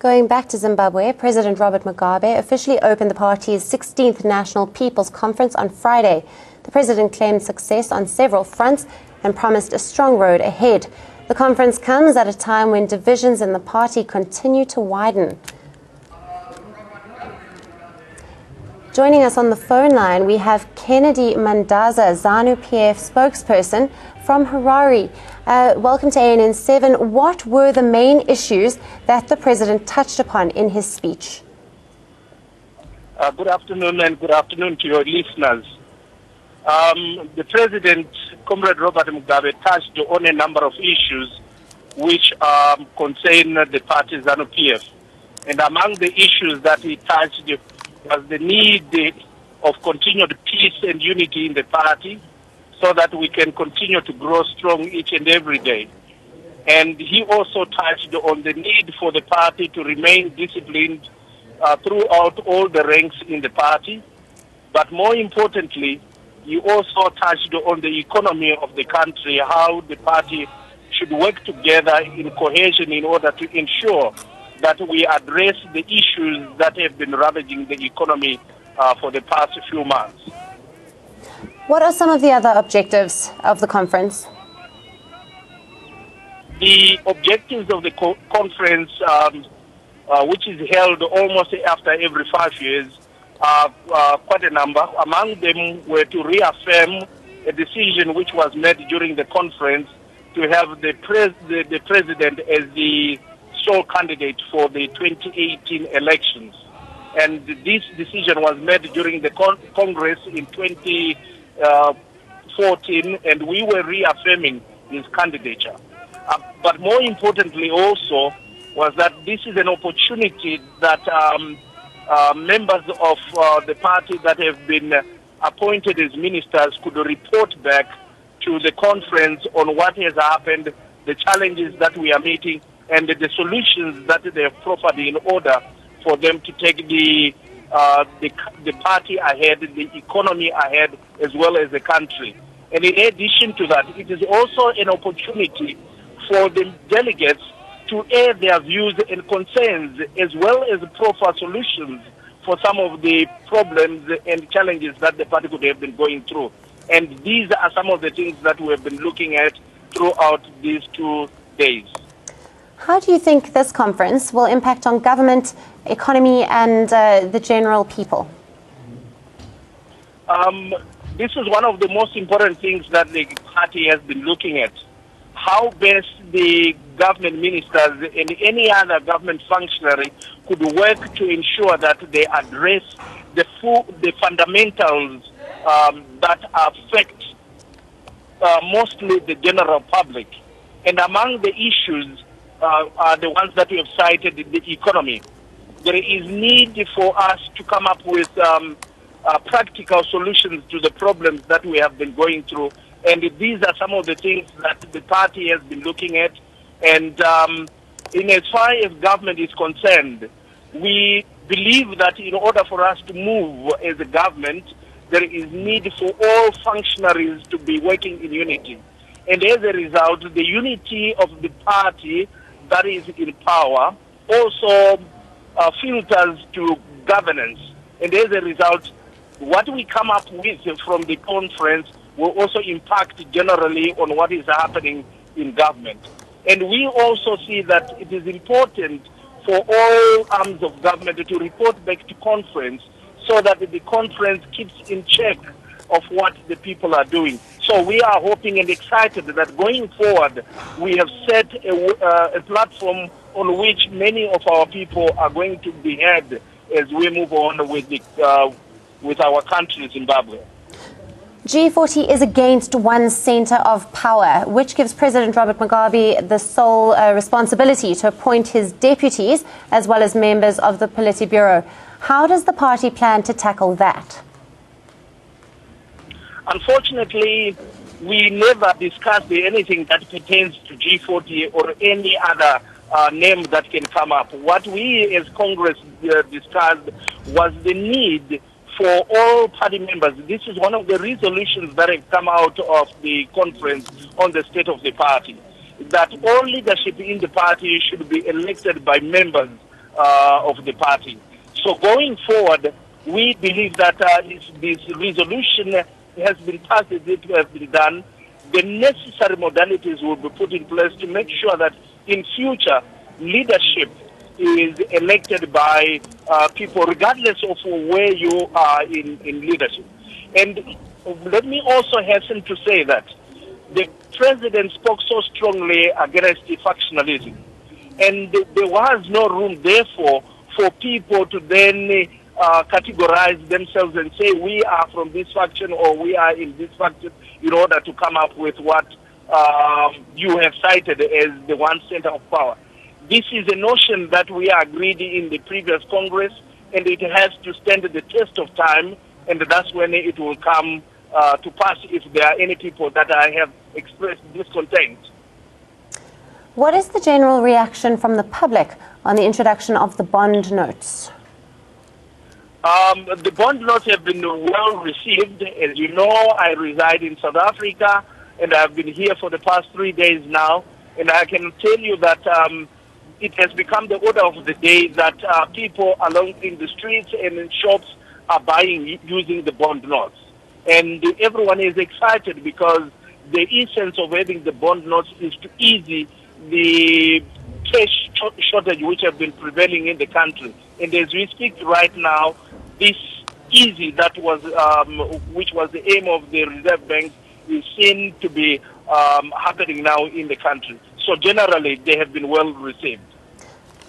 Going back to Zimbabwe, President Robert Mugabe officially opened the party's 16th National People's Conference on Friday. The president claimed success on several fronts and promised a strong road ahead. The conference comes at a time when divisions in the party continue to widen. Joining us on the phone line, we have Kennedy Mandaza, Zanu PF spokesperson from Harare. Welcome to ANN7. What were the main issues that the president touched upon in his speech? Good afternoon, and good afternoon to your listeners. The president, Comrade Robert Mugabe, touched on a number of issues which concern the party Zanu PF. And among the issues that he touched was the need of continued peace and unity in the party so that we can continue to grow strong each and every day. And he also touched on the need for the party to remain disciplined throughout all the ranks in the party. But more importantly, he also touched on the economy of the country, how the party should work together in cohesion in order to ensure that we address the issues that have been ravaging the economy for the past few months. What are some of the other objectives of the conference? The objectives of the conference, which is held almost after every 5 years, are quite a number. Among them were to reaffirm a decision which was made during the conference to have the president as the sole candidate for the 2018 elections. And this decision was made during the Congress in 2014, and we were reaffirming his candidature. But more importantly also was that this is an opportunity that members of the party that have been appointed as ministers could report back to the conference on what has happened, the challenges that we are meeting, and the solutions that they have proffered in order for them to take the party ahead, the economy ahead, as well as the country. And in addition to that, it is also an opportunity for the delegates to air their views and concerns, as well as proffer solutions for some of the problems and challenges that the party could have been going through. And these are some of the things that we have been looking at throughout these 2 days. How do you think this conference will impact on government, economy, and the general people? This is one of the most important things that the party has been looking at. How best the government ministers and any other government functionary could work to ensure that they address the fundamentals that affect mostly the general public. And among the issues are the ones that we have cited, the economy. There is need for us to come up with practical solutions to the problems that we have been going through. And these are some of the things that the party has been looking at. And in as far as government is concerned, we believe that in order for us to move as a government, there is need for all functionaries to be working in unity. And as a result, the unity of the party that is in power also filters to governance. And as a result, what we come up with from the conference will also impact generally on what is happening in government. And we also see that it is important for all arms of government to report back to conference so that the conference keeps in check of what the people are doing. So we are hoping and excited that going forward, we have set a platform on which many of our people are going to be heard as we move on with our country, Zimbabwe. G40 is against one centre of power, which gives President Robert Mugabe the sole responsibility to appoint his deputies as well as members of the Politburo. How does the party plan to tackle that? Unfortunately, we never discussed anything that pertains to G40 or any other name that can come up. What we as Congress discussed was the need for all party members. This is one of the resolutions that have come out of the conference on the state of the party, that all leadership in the party should be elected by members of the party. So going forward, we believe that this resolution has been passed, it has been done. The necessary modalities will be put in place to make sure that in future leadership is elected by people regardless of where you are in leadership. And let me also hasten to say that the president spoke so strongly against the factionalism. And there was no room, therefore, for people to then categorize themselves and say we are from this faction or we are in this faction in order to come up with what you have cited as the one center of power. This is a notion that we agreed in the previous Congress, and it has to stand the test of time, and that's when it will come to pass if there are any people that have expressed discontent. What is the general reaction from the public on the introduction of the bond notes? The bond notes have been well received. As you know, I reside in South Africa, and I've been here for the past 3 days now, and I can tell you that it has become the order of the day that people along in the streets and in shops are buying using the bond notes. And everyone is excited because the essence of having the bond notes is to ease the cash shortage which have been prevailing in the country. And as we speak right now, this easy that was which was the aim of the Reserve Bank is seen to be happening now in the country. So generally, they have been well received.